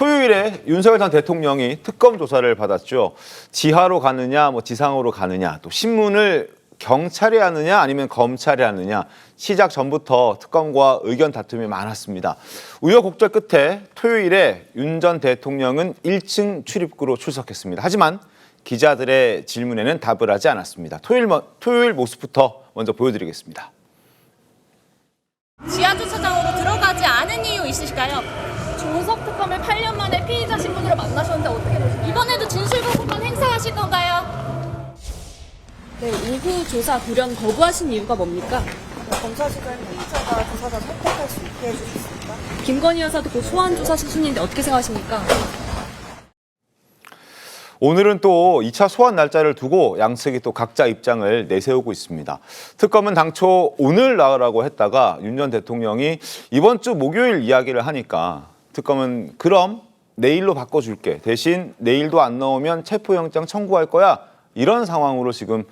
토요일에 윤석열 전 대통령이 특검 조사를 받았죠. 지하로 가느냐, 지상으로 가느냐, 또 신문을 경찰이 하느냐 아니면 검찰이 하느냐, 시작 전부터 특검과 의견 다툼이 많았습니다. 우여곡절 끝에 토요일에 윤 전 대통령은 1층 출입구로 출석했습니다. 하지만 기자들의 질문에는 답을 하지 않았습니다. 토요일 모습부터 먼저 보여드리겠습니다. 지하 주차장으로 들어가지 않은 이유 있으실까요? 조석 특검을 8년 만에 피의자 신분으로 만나셨는데 어떻게 보시나요? 이번에도 진술거부권 행사하실 건가요? 네, 오후 조사 불연 거부하신 이유가 뭡니까? 검사실은 피의자가 조사자 선택할 수 있게 해주셨습니다. 김건희 여사도 곧 소환 조사 수순인데 어떻게 생각하십니까? 오늘은 또 2차 소환 날짜를 두고 양측이 또 각자 입장을 내세우고 있습니다. 특검은 당초 오늘 나으라고 했다가 윤 전 대통령이 이번 주 목요일 이야기를 하니까 특검은 그럼 내일로 바꿔줄게. 대신 내일도 안 나오면 체포영장 청구할 거야. 이런 상황으로 지금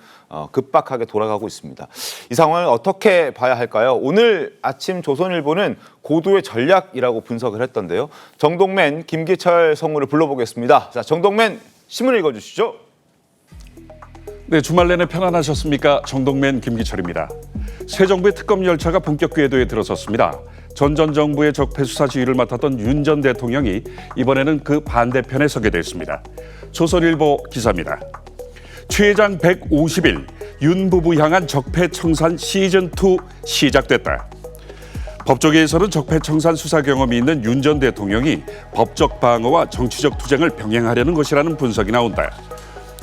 급박하게 돌아가고 있습니다. 이 상황을 어떻게 봐야 할까요? 오늘 아침 조선일보는 고도의 전략이라고 분석을 했던데요. 정동맨, 김기철 성우를 불러보겠습니다. 자, 정동맨 신문 읽어주시죠. 네, 주말 내내 편안하셨습니까? 정동맨 김기철입니다. 새 정부의 특검 열차가 본격 궤도에 들어섰습니다. 전 정부의 적폐 수사 지휘를 맡았던 윤 전 대통령이 이번에는 그 반대편에 서게 됐습니다. 조선일보 기사입니다. 최장 150일, 윤 부부 향한 적폐 청산 시즌2 시작됐다. 법조계에서는 적폐 청산 수사 경험이 있는 윤 전 대통령이 법적 방어와 정치적 투쟁을 병행하려는 것이라는 분석이 나온다.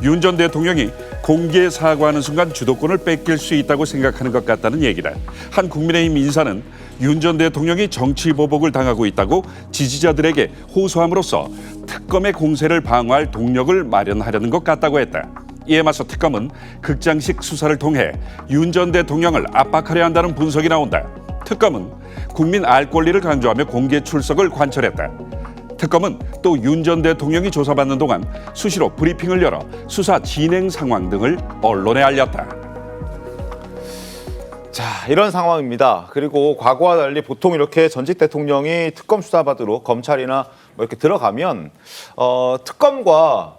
윤 전 대통령이 공개 사과하는 순간 주도권을 뺏길 수 있다고 생각하는 것 같다는 얘기다. 한 국민의힘 인사는 윤 전 대통령이 정치 보복을 당하고 있다고 지지자들에게 호소함으로써 특검의 공세를 방어할 동력을 마련하려는 것 같다고 했다. 이에 맞서 특검은 극장식 수사를 통해 윤 전 대통령을 압박하려 한다는 분석이 나온다. 특검은 국민 알 권리를 강조하며 공개 출석을 관철했다. 특검은 또 윤 전 대통령이 조사받는 동안 수시로 브리핑을 열어 수사 진행 상황 등을 언론에 알렸다. 자, 이런 상황입니다. 그리고 과거와 달리 보통 이렇게 전직 대통령이 특검 수사받으러 검찰이나 이렇게 들어가면 특검과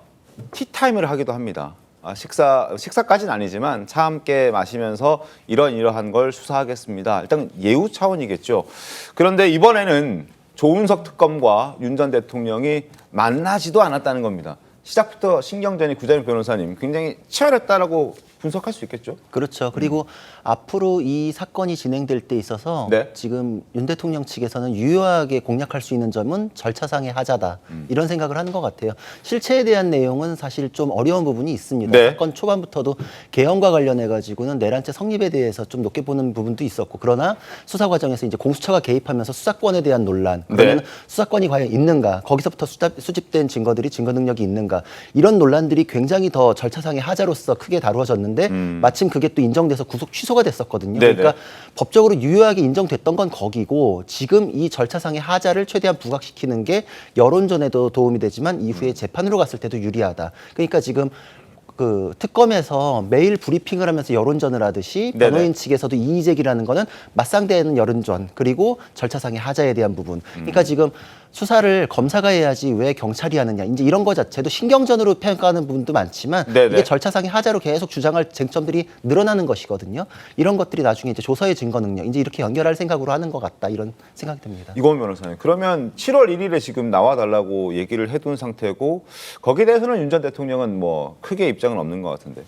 티타임을 하기도 합니다. 식사까지는 아니지만 차 함께 마시면서 이러한 걸 수사하겠습니다. 일단 예우 차원이겠죠. 그런데 이번에는 조은석 특검과 윤 전 대통령이 만나지도 않았다는 겁니다. 시작부터 신경전이 구자민 변호사님 굉장히 치열했다라고 분석할 수 있겠죠. 그렇죠. 그리고 앞으로 이 사건이 진행될 때 있어서 지금 윤 대통령 측에서는 유효하게 공략할 수 있는 점은 절차상의 하자다. 이런 생각을 하는 것 같아요. 실체에 대한 내용은 사실 좀 어려운 부분이 있습니다. 사건 초반부터도 개헌과 관련해 가지고는 내란죄 성립에 대해서 좀 높게 보는 부분도 있었고, 그러나 수사 과정에서 이제 공수처가 개입하면서 수사권에 대한 논란, 그러면 수사권이 과연 있는가, 거기서부터 수집된 증거들이 증거 능력이 있는가, 이런 논란들이 굉장히 더 절차상의 하자로서 크게 다루어졌는데 마침 그게 또 인정돼서 구속 취소가 됐었거든요. 그러니까 법적으로 유효하게 인정됐던 건 거기고, 지금 이 절차상의 하자를 최대한 부각시키는 게 여론전에도 도움이 되지만 이후에 재판으로 갔을 때도 유리하다. 그러니까 지금 그 특검에서 매일 브리핑을 하면서 여론전을 하듯이 변호인 측에서도 이의 제기라는 거는 맞상대하는 여론전, 그리고 절차상의 하자에 대한 부분. 그러니까 지금 수사를 검사가 해야지 왜 경찰이 하느냐, 이제 이런 거 자체도 신경전으로 평가하는 부분도 많지만 이게 절차상의 하자로 계속 주장할 쟁점들이 늘어나는 것이거든요. 이런 것들이 나중에 이제 조서의 증거 능력, 이제 이렇게 연결할 생각으로 하는 것 같다, 이런 생각이 듭니다. 이건 변호사님, 그러면 7월 1일에 지금 나와달라고 얘기를 해둔 상태고, 거기에 대해서는 윤 전 대통령은 크게 입장은 없는 것 같은데,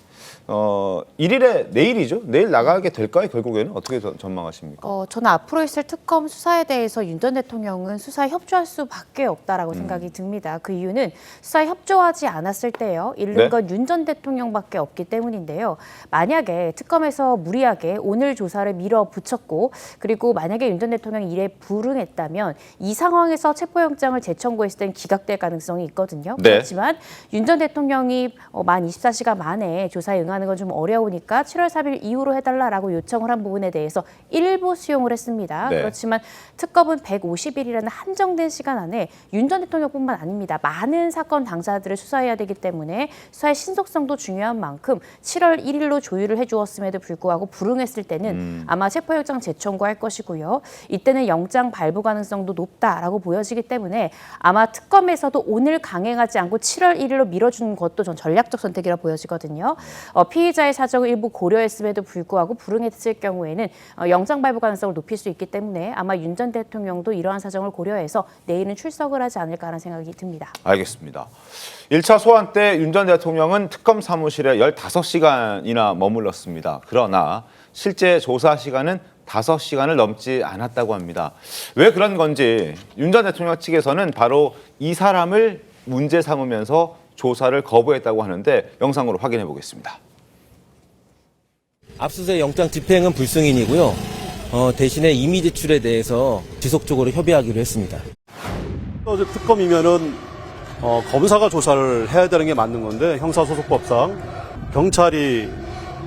1일에 내일이죠? 내일 나가게 될까요? 결국에는 어떻게 전망하십니까? 저는 앞으로 있을 특검 수사에 대해서 윤 전 대통령은 수사에 협조할 수밖에 없다라고 생각이 듭니다. 그 이유는 수사에 협조하지 않았을 때요, 잃는 건 윤 전 대통령밖에 없기 때문인데요. 만약에 특검에서 무리하게 오늘 조사를 밀어붙였고, 그리고 만약에 윤 전 대통령이 이에 불응했다면 이 상황에서 체포영장을 재청구했을 때는 기각될 가능성이 있거든요. 그렇지만 윤 전 대통령이 만 24시간 만에 조사에 응하는 건 좀 어려우니까 7월 3일 이후로 해달라라고 요청을 한 부분에 대해서 일부 수용을 했습니다. 그렇지만 특검은 150일이라는 한정된 시간 안에 윤 전 대통령뿐만 아닙니다. 많은 사건 당사자들을 수사해야 되기 때문에 수사의 신속성도 중요한 만큼 7월 1일로 조율을 해주었음에도 불구하고 불응했을 때는 아마 체포영장 재청구할 것이고요. 이때는 영장 발부 가능성도 높다라고 보여지기 때문에 아마 특검에서도 오늘 강행하지 않고 7월 1일로 밀어주는 것도 전 전략적 선택이라 보여지거든요. 피의자의 사정을 일부 고려했음에도 불구하고 불응했을 경우에는 영장 발부 가능성을 높일 수 있기 때문에 아마 윤 전 대통령도 이러한 사정을 고려해서 내일은 출석을 하지 않을까라는 생각이 듭니다. 알겠습니다. 1차 소환 때 윤 전 대통령은 특검 사무실에 15시간이나 머물렀습니다. 그러나 실제 조사 시간은 5시간을 넘지 않았다고 합니다. 왜 그런 건지 윤 전 대통령 측에서는 바로 이 사람을 문제 삼으면서 조사를 거부했다고 하는데 영상으로 확인해 보겠습니다. 압수수색 영장 집행은 불승인이고요. 대신에 임의 제출에 대해서 지속적으로 협의하기로 했습니다. 어제 특검이면은 검사가 조사를 해야 되는 게 맞는 건데 형사소송법상 경찰이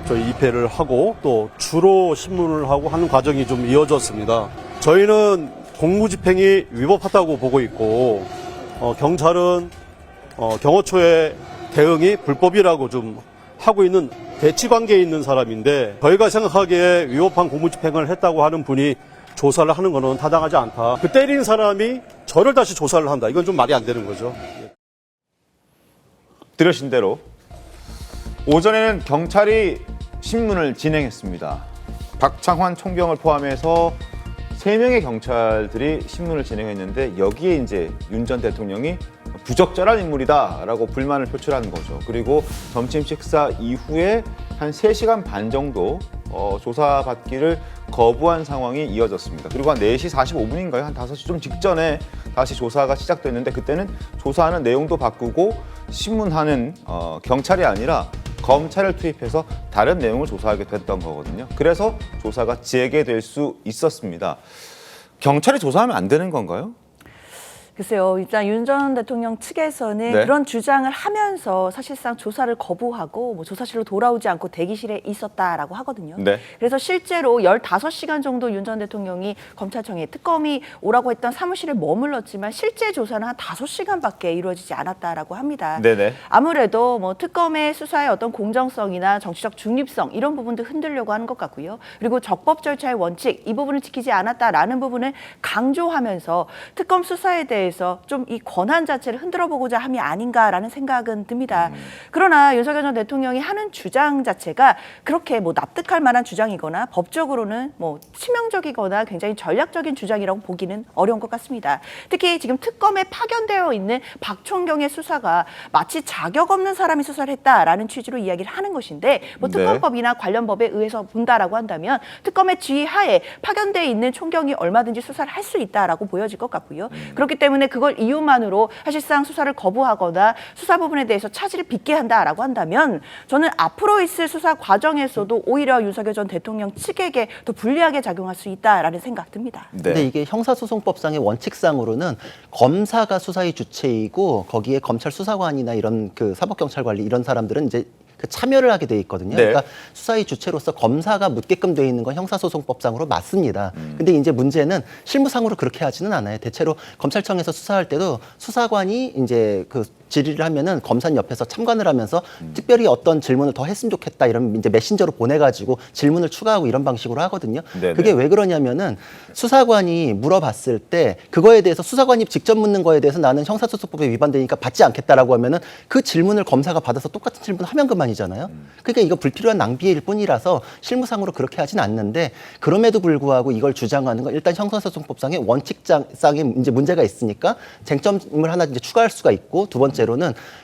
저희 입회를 하고 또 주로 신문을 하고 하는 과정이 좀 이어졌습니다. 저희는 공무집행이 위법하다고 보고 있고 경찰은 경호처의 대응이 불법이라고 좀 하고 있는 대치관계에 있는 사람인데 저희가 생각하기에 위법한 공무집행을 했다고 하는 분이 조사를 하는 것은 타당하지 않다. 그 때린 사람이 저를 다시 조사를 한다. 이건 좀 말이 안 되는 거죠. 들으신 대로 오전에는 경찰이 신문을 진행했습니다. 박창환 총경을 포함해서 3명의 경찰들이 신문을 진행했는데 여기에 이제 윤 전 대통령이 부적절한 인물이다라고 불만을 표출하는 거죠. 그리고 점심 식사 이후에 한 3시간 반 정도 조사받기를 거부한 상황이 이어졌습니다. 그리고 한 4시 45분인가요? 한 5시 좀 직전에 다시 조사가 시작됐는데 그때는 조사하는 내용도 바꾸고 신문하는 경찰이 아니라 검찰을 투입해서 다른 내용을 조사하게 됐던 거거든요. 그래서 조사가 재개될 수 있었습니다. 경찰이 조사하면 안 되는 건가요? 글쎄요. 일단 윤 전 대통령 측에서는 네. 그런 주장을 하면서 사실상 조사를 거부하고 뭐 조사실로 돌아오지 않고 대기실에 있었다라고 하거든요. 네. 그래서 실제로 15시간 정도 윤 전 대통령이 검찰청에 특검이 오라고 했던 사무실에 머물렀지만 실제 조사는 한 5시간밖에 이루어지지 않았다라고 합니다. 네네. 아무래도 뭐 특검의 수사의 어떤 공정성이나 정치적 중립성 이런 부분도 흔들려고 하는 것 같고요. 그리고 적법 절차의 원칙 이 부분을 지키지 않았다라는 부분을 강조하면서 특검 수사에 대해 좀 이 권한 자체를 흔들어 보고자 함이 아닌가라는 생각은 듭니다. 그러나 윤석열 전 대통령이 하는 주장 자체가 그렇게 뭐 납득할 만한 주장이거나 법적으로는 뭐 치명적이거나 굉장히 전략적인 주장이라고 보기는 어려운 것 같습니다. 특히 지금 특검에 파견되어 있는 박 총경의 수사가 마치 자격 없는 사람이 수사를 했다라는 취지로 이야기를 하는 것인데 뭐 특검법이나 관련 법에 의해서 본다라고 한다면 특검의 지휘하에 파견되어 있는 총경이 얼마든지 수사를 할 수 있다라고 보여질 것 같고요. 그렇기 때문에 그걸 이유만으로 사실상 수사를 거부하거나 수사 부분에 대해서 차질을 빚게 한다라고 한다면 저는 앞으로 있을 수사 과정에서도 오히려 윤석열 전 대통령 측에게 더 불리하게 작용할 수 있다라는 생각 듭니다. 네. 근데 이게 형사소송법상의 원칙상으로는 검사가 수사의 주체이고 거기에 검찰 수사관이나 이런 그 사법경찰관리 이런 사람들은 이제 그 참여를 하게 돼 있거든요. 네. 그러니까 수사의 주체로서 검사가 묻게끔 돼 있는 건 형사소송법상으로 맞습니다. 근데 이제 문제는 실무상으로 그렇게 하지는 않아요. 대체로 검찰청에서 수사할 때도 수사관이 이제 그 질의를 하면은 검사는 옆에서 참관을 하면서 특별히 어떤 질문을 더 했으면 좋겠다 이런 이제 메신저로 보내가지고 질문을 추가하고 이런 방식으로 하거든요. 네네. 그게 왜 그러냐면은 수사관이 물어봤을 때 그거에 대해서 수사관이 직접 묻는 거에 대해서 나는 형사소송법에 위반되니까 받지 않겠다라고 하면은 그 질문을 검사가 받아서 똑같은 질문을 하면 그만이잖아요. 그러니까 이거 불필요한 낭비일 뿐이라서 실무상으로 그렇게 하진 않는데 그럼에도 불구하고 이걸 주장하는 건 일단 형사소송법상의 원칙상의 이제 문제가 있으니까 쟁점을 하나 이제 추가할 수가 있고 두 번째로는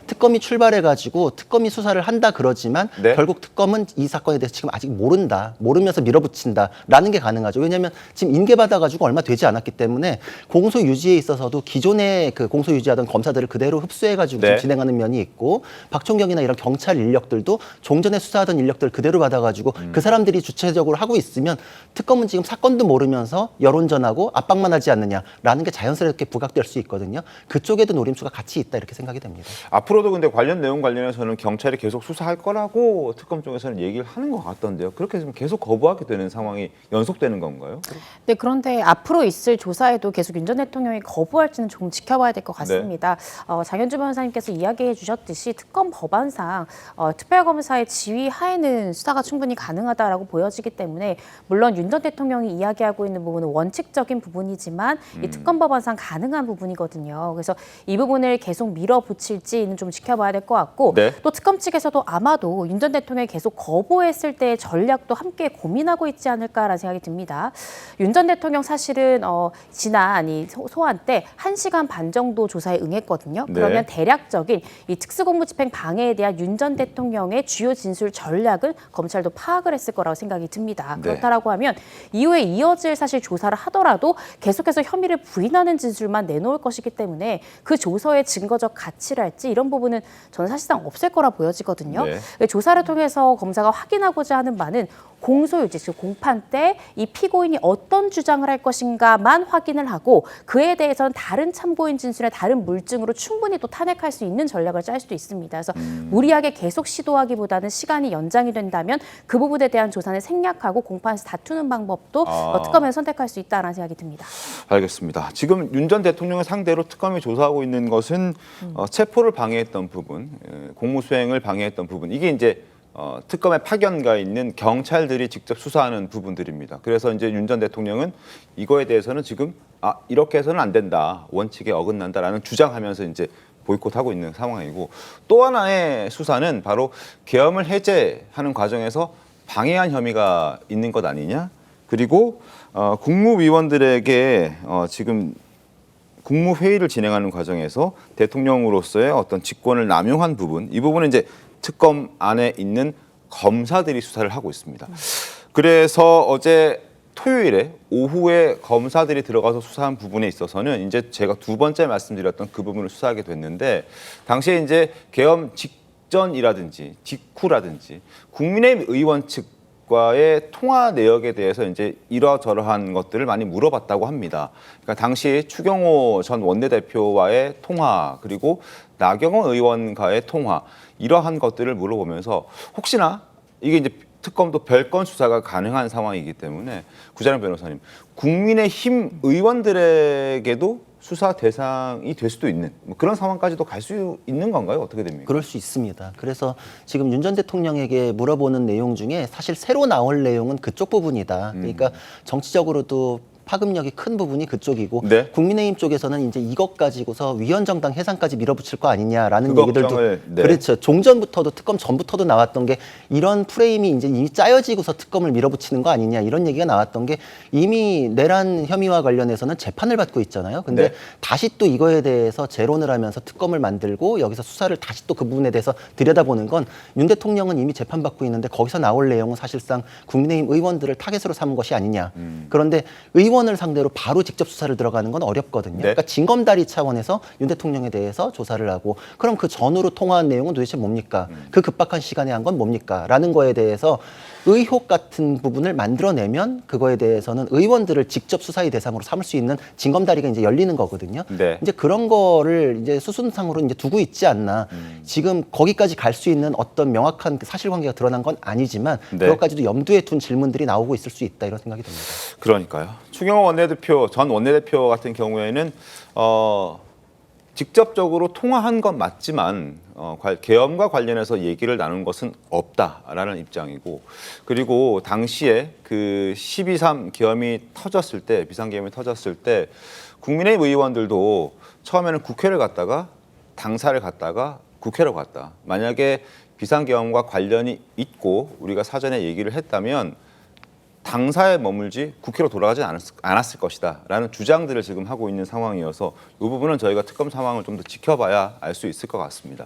특검이 출발해가지고 특검이 수사를 한다 그러지만 네. 결국 특검은 이 사건에 대해서 지금 아직 모른다. 모르면서 밀어붙인다라는 게 가능하죠. 왜냐하면 지금 인계받아가지고 얼마 되지 않았기 때문에 공소 유지에 있어서도 기존에 그 공소 유지하던 검사들을 그대로 흡수해가지고 네. 지금 진행하는 면이 있고 박총경이나 이런 경찰 인력들도 종전에 수사하던 인력들 그대로 받아가지고 그 사람들이 주체적으로 하고 있으면 특검은 지금 사건도 모르면서 여론전하고 압박만 하지 않느냐라는 게 자연스럽게 부각될 수 있거든요. 그쪽에도 노림수가 같이 있다 이렇게 생각이 됩니다. 됩니다. 앞으로도 근데 관련 내용 관련해서는 경찰이 계속 수사할 거라고 특검 쪽에서는 얘기를 하는 것 같던데요. 그렇게 좀 계속 거부하게 되는 상황이 연속되는 건가요? 네, 그런데 앞으로 있을 조사에도 계속 윤 전 대통령이 거부할지는 조금 지켜봐야 될 것 같습니다. 장현주 변호사님께서 이야기해 주셨듯이 특검 법안상 특별검사의 지휘 하에는 수사가 충분히 가능하다라고 보여지기 때문에 물론 윤 전 대통령이 이야기하고 있는 부분은 원칙적인 부분이지만 이 특검 법안상 가능한 부분이거든요. 그래서 이 부분을 계속 밀어붙일지는 좀 지켜봐야 될 것 같고 네. 또 특검 측에서도 아마도 윤 전 대통령이 계속 거부했을 때의 전략도 함께 고민하고 있지 않을까라는 생각이 듭니다. 윤 전 대통령 사실은 지난 이 소환 때 1시간 반 정도 조사에 응했거든요. 네. 그러면 대략적인 이 특수공무집행 방해에 대한 윤 전 대통령의 주요 진술 전략을 검찰도 파악을 했을 거라고 생각이 듭니다. 네. 그렇다라고 하면 이후에 이어질 사실 조사를 하더라도 계속해서 혐의를 부인하는 진술만 내놓을 것이기 때문에 그 조서의 증거적 가치랄지 이런 부분은 저는 사실상 없을 거라 보여지거든요. 네. 조사를 통해서 검사가 확인하고자 하는 바는 공소유지, 즉 공판 때 이 피고인이 어떤 주장을 할 것인가만 확인을 하고 그에 대해서는 다른 참고인 진술의 다른 물증으로 충분히 또 탄핵할 수 있는 전략을 짤 수도 있습니다. 그래서 무리하게 계속 시도하기보다는 시간이 연장이 된다면 그 부분에 대한 조사는 생략하고 공판에서 다투는 방법도 특검에서 선택할 수 있다는 생각이 듭니다. 알겠습니다. 지금 윤 전 대통령을 상대로 특검이 조사하고 있는 것은 체포를 방해했던 부분, 공무수행을 방해했던 부분, 이게 이제 특검의 파견가 있는 경찰들이 직접 수사하는 부분들입니다. 그래서 이제 윤 전 대통령은 이거에 대해서는 지금 이렇게 해서는 안 된다, 원칙에 어긋난다라는 주장하면서 이제 보이콧하고 있는 상황이고, 또 하나의 수사는 바로 계엄을 해제하는 과정에서 방해한 혐의가 있는 것 아니냐. 그리고 국무위원들에게 지금 국무회의를 진행하는 과정에서 대통령으로서의 어떤 직권을 남용한 부분, 이 부분은 이제 특검 안에 있는 검사들이 수사를 하고 있습니다. 그래서 어제 토요일에 오후에 검사들이 들어가서 수사한 부분에 있어서는 이제 제가 두 번째 말씀드렸던 그 부분을 수사하게 됐는데, 당시에 이제 계엄 직전이라든지 직후라든지 국민의힘 의원 측과의 통화 내역에 대해서 이제 이러저러한 것들을 많이 물어봤다고 합니다. 그러니까 당시 추경호 전 원내대표와의 통화, 그리고 나경원 의원과의 통화, 이러한 것들을 물어보면서 혹시나 이게 이제 특검도 별건 수사가 가능한 상황이기 때문에 구자룡 변호사님, 국민의힘 의원들에게도 수사 대상이 될 수도 있는 그런 상황까지도 갈 수 있는 건가요? 어떻게 됩니까? 그럴 수 있습니다. 그래서 지금 윤 전 대통령에게 물어보는 내용 중에 사실 새로 나올 내용은 그쪽 부분이다. 그러니까 정치적으로도 파급력이 큰 부분이 그쪽이고, 네. 국민의힘 쪽에서는 이제 이것 가지고서 위헌정당 해산까지 밀어붙일 거 아니냐라는 그 얘기들도 걱정을, 네. 그렇죠. 종전부터도 특검 전부터도 나왔던 게 이런 프레임이 이제 이미 짜여지고서 특검을 밀어붙이는 거 아니냐, 이런 얘기가 나왔던 게 이미 내란 혐의와 관련해서는 재판을 받고 있잖아요. 근데 네. 다시 또 이거에 대해서 재론을 하면서 특검을 만들고 여기서 수사를 다시 또 그 부분에 대해서 들여다보는 건, 윤 대통령은 이미 재판받고 있는데 거기서 나올 내용은 사실상 국민의힘 의원들을 타겟으로 삼은 것이 아니냐. 그런데 의원을 상대로 바로 직접 수사를 들어가는 건 어렵거든요. 네. 그러니까 징검다리 차원에서 윤 대통령에 대해서 조사를 하고, 그럼 그 전후로 통화한 내용은 도대체 뭡니까? 그 급박한 시간에 한 건 뭡니까? 라는 거에 대해서 의혹 같은 부분을 만들어내면 그거에 대해서는 의원들을 직접 수사의 대상으로 삼을 수 있는 징검다리가 이제 열리는 거거든요. 네. 이제 그런 거를 이제 수순상으로 이제 두고 있지 않나. 지금 거기까지 갈 수 있는 어떤 명확한 그 사실관계가 드러난 건 아니지만 네. 그것까지도 염두에 둔 질문들이 나오고 있을 수 있다, 이런 생각이 듭니다. 그러니까요. 추경호 원내대표, 전 원내대표 같은 경우에는 직접적으로 통화한 건 맞지만 계엄과 관련해서 얘기를 나눈 것은 없다라는 입장이고, 그리고 당시에 그 12.3 계엄이 터졌을 때, 비상계엄이 터졌을 때 국민의힘 의원들도 처음에는 국회를 갔다가 당사를 갔다가 국회로 갔다. 만약에 비상계엄과 관련이 있고 우리가 사전에 얘기를 했다면 당사에 머물지 국회로 돌아가지 않았을 것이다 라는 주장들을 지금 하고 있는 상황이어서 이 부분은 저희가 특검 상황을 좀 더 지켜봐야 알 수 있을 것 같습니다.